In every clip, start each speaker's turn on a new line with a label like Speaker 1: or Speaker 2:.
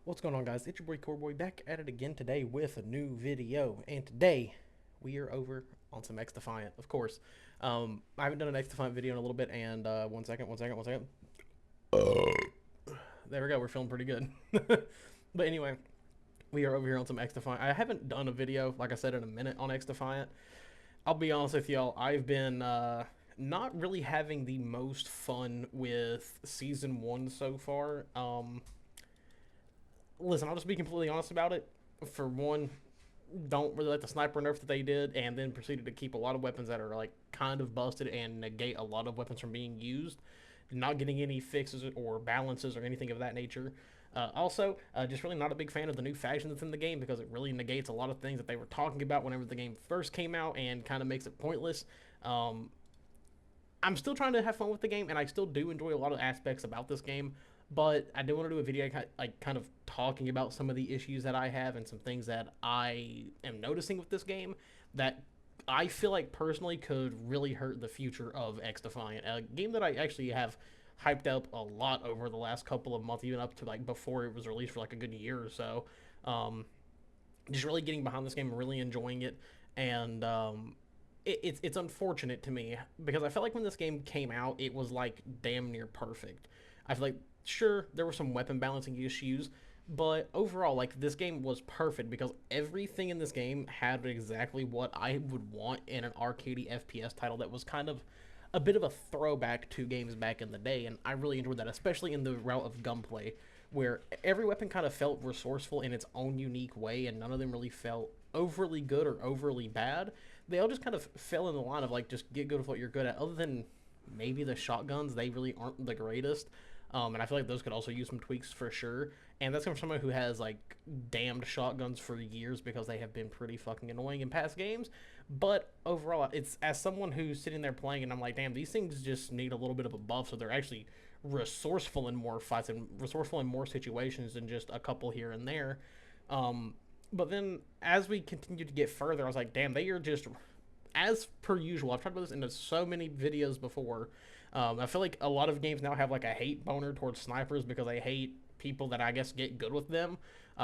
Speaker 1: What's going on, guys? It's your boy Coreboy back at it again today with a new video. And today we are over on some XDefiant, of course. I haven't done an XDefiant video in a little bit, and one second. There we go. We're feeling pretty good. But anyway, we are over here on some XDefiant. I haven't done a video, like I said, in a minute on XDefiant. I'll be honest with y'all. I've been not really having the most fun with season one so far. Listen, I'll just be completely honest about it. For one, don't really like the sniper nerf that they did, and then proceeded to keep a lot of weapons that are like kind of busted and negate a lot of weapons from being used, not getting any fixes or balances or anything of that nature. Just really not a big fan of the new faction that's in the game because it really negates a lot of things that they were talking about whenever the game first came out and kind of makes it pointless. I'm still trying to have fun with the game, and I still do enjoy a lot of aspects about this game. But I do want to do a video like kind of talking about some of the issues that I have and some things that I am noticing with this game that I feel like personally could really hurt the future of XDefiant, a game that I actually have hyped up a lot over the last couple of months, even up to like before it was released for like a good year or so. Um, just really getting behind this game, really enjoying it, and it's unfortunate to me because I felt like when this game came out, it was like damn near perfect. I feel like sure there were some weapon balancing issues, but overall, like this game was perfect because everything in this game had exactly what I would want in an arcadey FPS title that was kind of a bit of a throwback to games back in the day, and I really enjoyed that, especially in the route of gunplay, where every weapon kind of felt resourceful in its own unique way, and none of them really felt overly good or overly bad. They all just kind of fell in the line of like just get good with what you're good at. Other than maybe the shotguns, they really aren't the greatest. And I feel like those could also use some tweaks for sure. And that's from someone who has like damned shotguns for years because they have been pretty fucking annoying in past games. But overall, it's as someone who's sitting there playing and I'm like, damn, these things just need a little bit of a buff so they're actually resourceful in more fights and resourceful in more situations than just a couple here and there. But then as we continue to get further, I was like, damn, they are just as per usual. I've talked about this in so many videos before. I feel like a lot of games now have like a hate boner towards snipers because they hate people that I guess get good with them,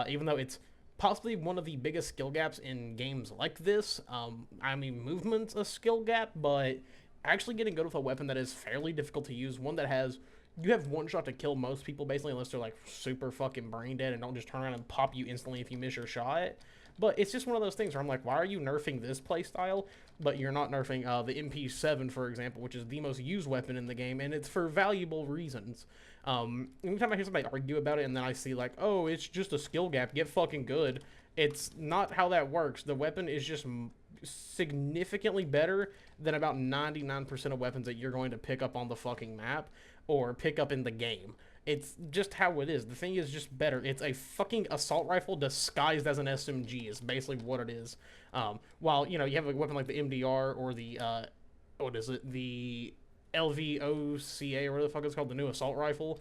Speaker 1: even though it's possibly one of the biggest skill gaps in games like this. I mean, movement's a skill gap, but actually getting good with a weapon that is fairly difficult to use, one that has you have one shot to kill most people basically, unless they're like super fucking brain dead and don't just turn around and pop you instantly if you miss your shot. But it's just one of those things where I'm like, why are you nerfing this playstyle, but you're not nerfing the MP7, for example, which is the most used weapon in the game, and it's for valuable reasons. Anytime I hear somebody argue about it and then I see like, oh, it's just a skill gap, get fucking good, it's not how that works. The weapon is just significantly better than about 99% of weapons that you're going to pick up on the fucking map or pick up in the game. It's just how it is. The thing is just better. It's a fucking assault rifle disguised as an SMG is basically what it is. While, you know, you have a weapon like the MDR or the, what is it? The LVOCA or whatever the fuck it's called, the new assault rifle.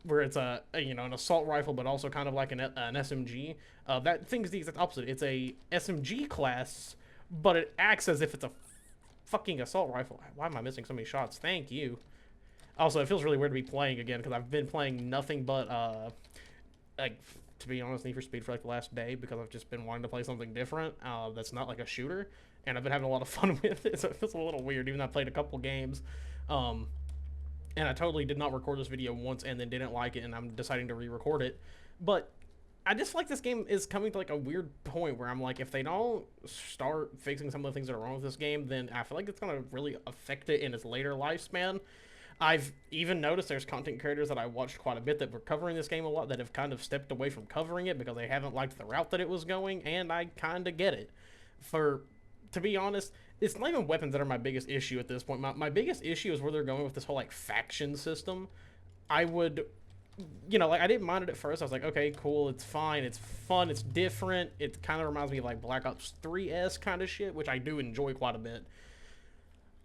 Speaker 1: Where it's you know, an assault rifle, but also kind of like an SMG. That thing's the exact opposite. It's a SMG class, but it acts as if it's a fucking assault rifle. Why am I missing so many shots? Thank you. Also, it feels really weird to be playing again because I've been playing nothing but like, to be honest, Need for Speed for like the last day because I've just been wanting to play something different that's not like a shooter, and I've been having a lot of fun with it. So it feels a little weird, even though I played a couple games. Um, and I totally did not record this video once and then didn't like it, and I'm deciding to re-record it. But I just feel like this game is coming to like a weird point where I'm like, if they don't start fixing some of the things that are wrong with this game, then I feel like it's gonna really affect it in its later lifespan. I've even noticed there's content creators that I watched quite a bit that were covering this game a lot that have kind of stepped away from covering it because they haven't liked the route that it was going, and I kind of get it. To be honest, it's not even weapons that are my biggest issue at this point. My biggest issue is where they're going with this whole like faction system. I would, you know, like I didn't mind it at first. I was like, okay, cool, it's fine, it's fun, it's different. It kind of reminds me of like Black Ops 3S kind of shit, which I do enjoy quite a bit.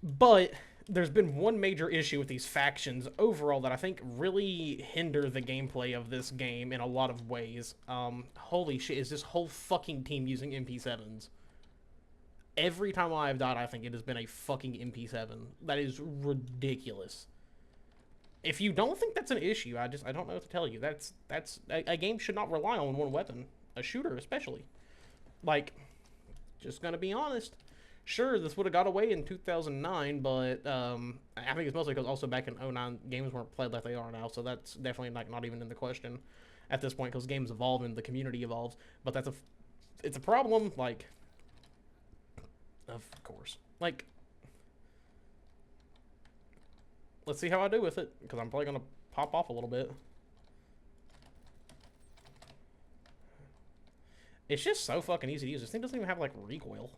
Speaker 1: But there's been one major issue with these factions overall that I think really hinder the gameplay of this game in a lot of ways. Holy shit, is this whole fucking team using MP7s? Every time I've died, I think it has been a fucking MP7. That is ridiculous. if you don't think that's an issue, I don't know what to tell you. That's a game should not rely on one weapon, a shooter especially. Like, just gonna be honest. Sure, this would have got away in 2009, but I think it's mostly because also back in '09 games weren't played like they are now, so that's definitely like not even in the question at this point because games evolve and the community evolves. But it's a problem. Like, of course, like. Let's see how I do with it, because I'm probably going to pop off a little bit. It's just so fucking easy to use. This thing doesn't even have, like, recoil.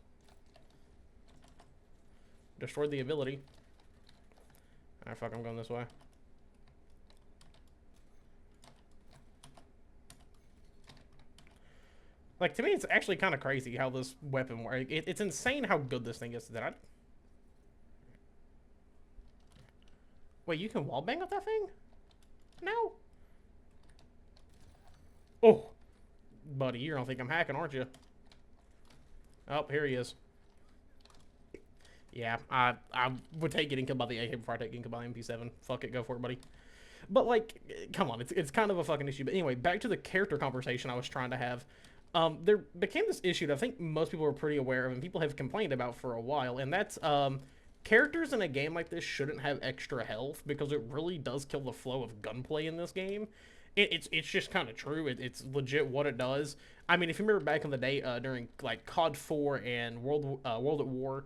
Speaker 1: Destroyed the ability. Alright, fuck, I'm going this way. Like, to me, it's actually kind of crazy how this weapon works. It's insane how good this thing is. Wait, you can wallbang with that thing? No. Oh. Buddy, you don't think I'm hacking, aren't you? Oh, here he is. Yeah, I would take getting killed by the AK before I take getting killed by the MP7. Fuck it, go for it, buddy. But, like, come on, it's kind of a fucking issue. But anyway, back to the character conversation I was trying to have. There became this issue that I think most people were pretty aware of and people have complained about for a while, and that's, characters in a game like this shouldn't have extra health because it really does kill the flow of gunplay in this game. It's just kind of true. It's legit what it does. I mean, if you remember back in the day during like COD 4 and World at War,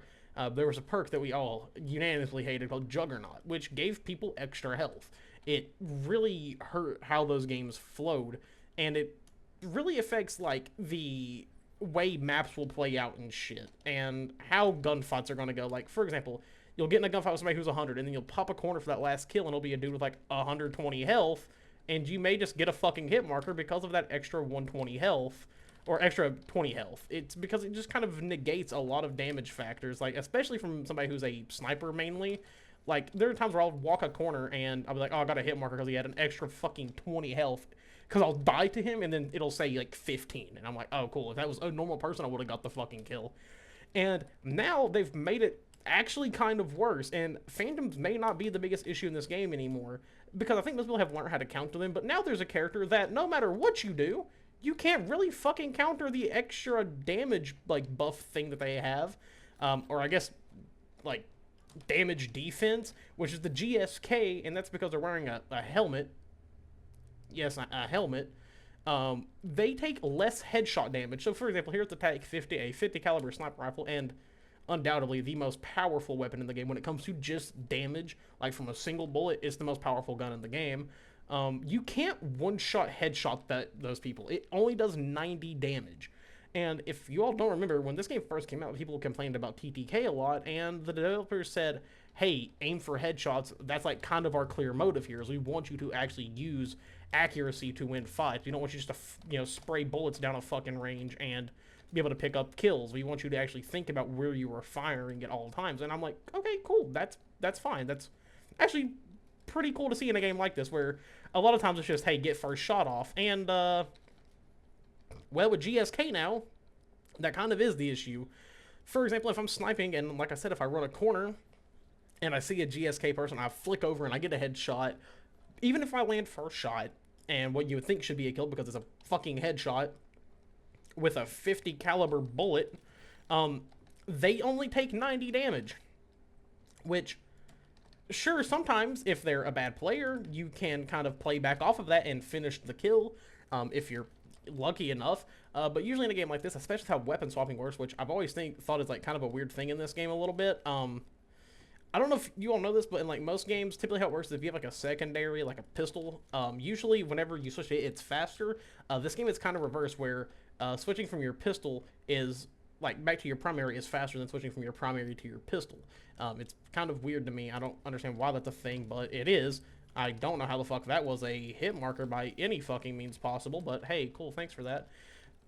Speaker 1: there was a perk that we all unanimously hated called Juggernaut, which gave people extra health. It really hurt how those games flowed, and it really affects like the way maps will play out and shit, and how gunfights are going to go. Like, for example, you'll get in a gunfight with somebody who's 100, and then you'll pop a corner for that last kill, and it'll be a dude with, like, 120 health, and you may just get a fucking hit marker because of that extra 120 health, or extra 20 health. It's because it just kind of negates a lot of damage factors, like, especially from somebody who's a sniper mainly. Like, there are times where I'll walk a corner, and I'll be like, oh, I got a hit marker because he had an extra fucking 20 health, because I'll die to him, and then it'll say, like, 15. And I'm like, oh, cool. If that was a normal person, I would have got the fucking kill. And now they've made it actually kind of worse. And phantoms may not be the biggest issue in this game anymore, because I think most people have learned how to counter them. But now there's a character that no matter what you do, you can't really fucking counter the extra damage, like, buff thing that they have. Or I guess, like, damage defense, which is the GSK, and that's because they're wearing a helmet. Yes, a helmet. They take less headshot damage. So, for example, here's the TAC 50, a 50 caliber sniper rifle, and undoubtedly the most powerful weapon in the game when it comes to just damage. Like, from a single bullet, it's the most powerful gun in the game. You can't one-shot headshot those people. It only does 90 damage. And if you all don't remember, when this game first came out, people complained about TTK a lot, and the developers said, hey, aim for headshots. That's, like, kind of our clear motive here, is we want you to actually use accuracy to win fights. We don't want you just to, spray bullets down a fucking range and be able to pick up kills. We want you to actually think about where you are firing at all times. And I'm like, okay, cool. That's fine. That's actually pretty cool to see in a game like this, where a lot of times it's just, hey, get first shot off. And, well, with GSK now, that kind of is the issue. For example, if I'm sniping, and like I said, if I run a corner and I see a GSK person, I flick over and I get a headshot, even if I land first shot, and what you would think should be a kill because it's a fucking headshot with a 50 caliber bullet, they only take 90 damage. Which, sure, sometimes if they're a bad player, you can kind of play back off of that and finish the kill, if you're lucky enough. But usually in a game like this, especially how weapon swapping works, which I've always thought is like kind of a weird thing in this game a little bit. I don't know if you all know this, but in like most games, typically how it works is if you have like a secondary, like a pistol, usually whenever you switch it, it's faster. This game is kind of reversed, where switching from your pistol is, like, back to your primary is faster than switching from your primary to your pistol. It's kind of weird to me. I don't understand why that's a thing, but it is. I don't know how the fuck that was a hit marker by any fucking means possible, but hey, cool, thanks for that.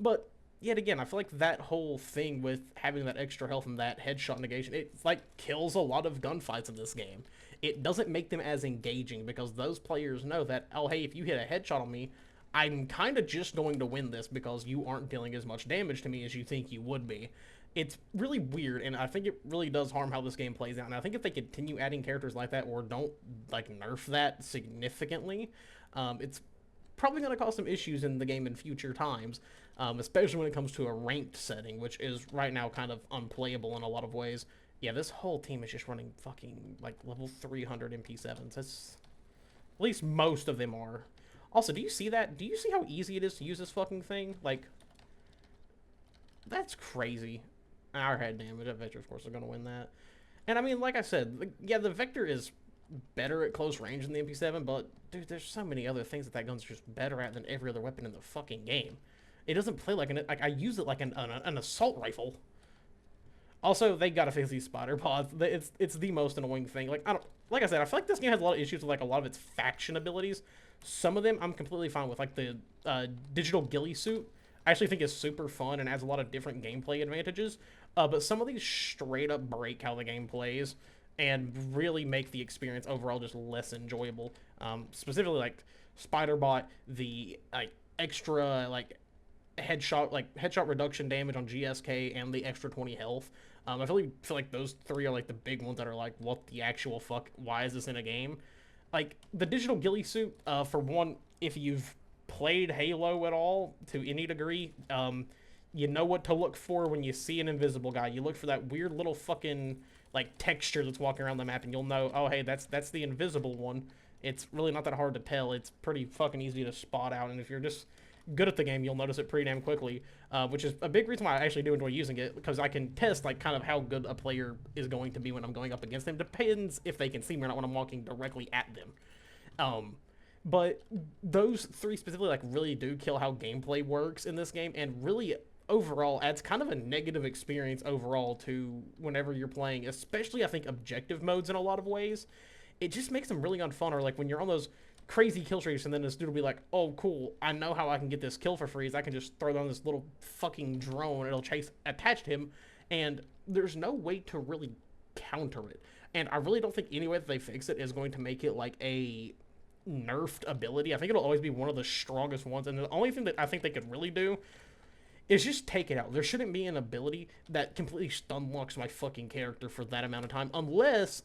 Speaker 1: But yet again, I feel like that whole thing with having that extra health and that headshot negation, it, like, kills a lot of gunfights in this game. It doesn't make them as engaging because those players know that, oh, hey, if you hit a headshot on me, I'm kind of just going to win this because you aren't dealing as much damage to me as you think you would be. It's really weird, and I think it really does harm how this game plays out. And I think if they continue adding characters like that or don't like nerf that significantly, it's probably going to cause some issues in the game in future times, especially when it comes to a ranked setting, which is right now kind of unplayable in a lot of ways. Yeah, this whole team is just running fucking like level 300 MP7s. That's at least most of them are. Also, do you see that? Do you see how easy it is to use this fucking thing? Like, that's crazy. Our head damage, that Vector, of course, is going to win that. And I mean, like I said, yeah, the Vector is better at close range than the MP7, but dude, there's so many other things that gun's just better at than every other weapon in the fucking game. It doesn't play like I use it like an assault rifle. Also, they gotta fix these spider pods. It's the most annoying thing. Like I said, I feel like this game has a lot of issues with like a lot of its faction abilities. Some of them I'm completely fine with, like the digital ghillie suit. I actually think is super fun and adds a lot of different gameplay advantages. But some of these straight up break how the game plays and really make the experience overall just less enjoyable. Specifically, like Spiderbot, the like extra headshot reduction damage on GSK, and the extra 20 health. I feel like those three are like the big ones that are like, what the actual fuck? Why is this in a game? Like the digital ghillie suit, for one, if you've played Halo at all to any degree, you know what to look for when you see an invisible guy. You look for that weird little fucking like texture that's walking around the map, and you'll know, oh hey, that's the invisible one. It's really not that hard to tell. It's pretty fucking easy to spot out, and if you're just good at the game, you'll notice it pretty damn quickly, which is a big reason why I actually do enjoy using it, because I can test like kind of how good a player is going to be when I'm going up against them. Depends if they can see me or not when I'm walking directly at them. But those three specifically like really do kill how gameplay works in this game, and really overall adds kind of a negative experience overall to whenever you're playing, especially I think objective modes in a lot of ways. It just makes them really unfun, or like when you're on those crazy kill streaks and then this dude will be like, oh cool, I know how I can get this kill for free, is I can just throw down this little fucking drone and it'll chase attach him, and there's no way to really counter it. And I really don't think any way that they fix it is going to make it like a nerfed ability. I think it'll always be one of the strongest ones, and the only thing that I think they could really do is just take it out. There shouldn't be an ability that completely stun locks my fucking character for that amount of time, unless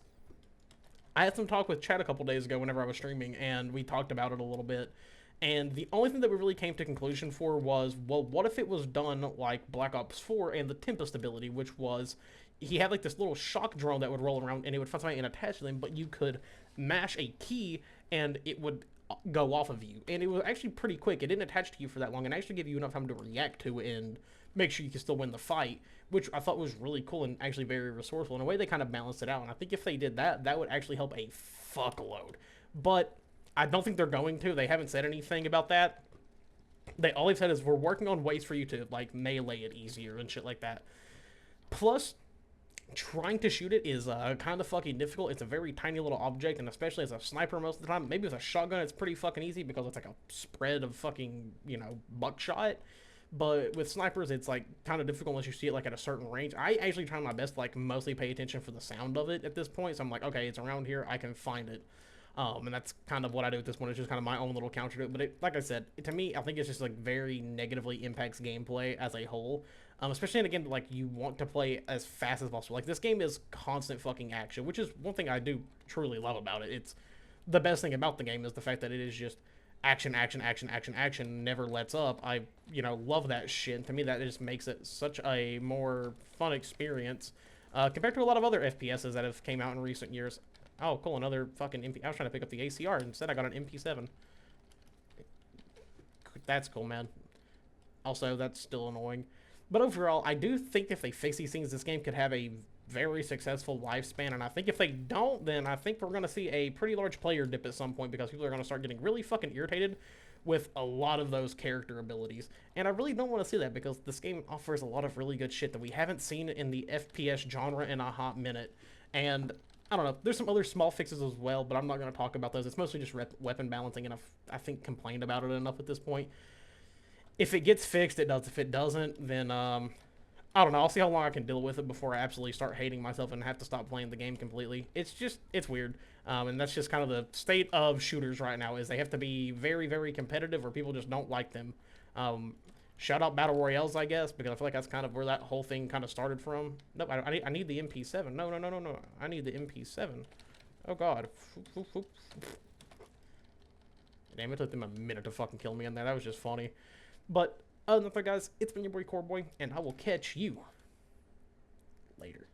Speaker 1: I had some talk with Chad a couple days ago whenever I was streaming, and we talked about it a little bit. And the only thing that we really came to conclusion for was, well, what if it was done like Black Ops 4 and the Tempest ability, which was he had like this little shock drone that would roll around and it would find somebody and attach them, but you could mash a key and it would go off of you. And it was actually pretty quick. It didn't attach to you for that long and actually give you enough time to react to it and make sure you can still win the fight, which I thought was really cool and actually very resourceful. In a way, they kind of balanced it out, and I think if they did that, that would actually help a fuckload. But I don't think they're going to. They haven't said anything about that. All they've said is, we're working on ways for you to, like, melee it easier and shit like that. Plus, trying to shoot it is kind of fucking difficult. It's a very tiny little object, and especially as a sniper most of the time. Maybe with a shotgun, it's pretty fucking easy because it's like a spread of fucking, buckshot. But with snipers, it's like kind of difficult unless you see it like at a certain range. I actually try my best to like mostly pay attention for the sound of it at this point. So I'm like, okay, it's around here, I can find it. And that's kind of what I do at this point. It's just kind of my own little counter to it. But like I said, to me, I think it's just like very negatively impacts gameplay as a whole. Especially in a game that like you want to play as fast as possible. Like this game is constant fucking action, which is one thing I do truly love about it. It's the best thing about the game is the fact that it is just action, action, action, action, action, never lets up. I, love that shit. And to me, that just makes it such a more fun experience compared to a lot of other FPSs that have came out in recent years. Oh, cool, another fucking MP. I was trying to pick up the ACR. Instead, I got an MP7. That's cool, man. Also, that's still annoying. But overall, I do think if they fix these things, this game could have a very successful lifespan, and I think if they don't, then I think we're going to see a pretty large player dip at some point, because people are going to start getting really fucking irritated with a lot of those character abilities, and I really don't want to see that, because this game offers a lot of really good shit that we haven't seen in the FPS genre in a hot minute. And I don't know, there's some other small fixes as well, but I'm not going to talk about those. It's mostly just weapon balancing, and I think complained about it enough at this point. If it gets fixed, it does. If it doesn't, then I don't know. I'll see how long I can deal with it before I absolutely start hating myself and have to stop playing the game completely. It's weird. And that's just kind of the state of shooters right now, is they have to be very, very competitive or people just don't like them. Shout out Battle Royales, I guess, because I feel like that's kind of where that whole thing kind of started from. Nope, I need the MP7. No, no, no, no, no. I need the MP7. Oh, God. Damn, it took them a minute to fucking kill me in there. That was just funny. But other than that, guys, it's been your boy Coreboy, and I will catch you later.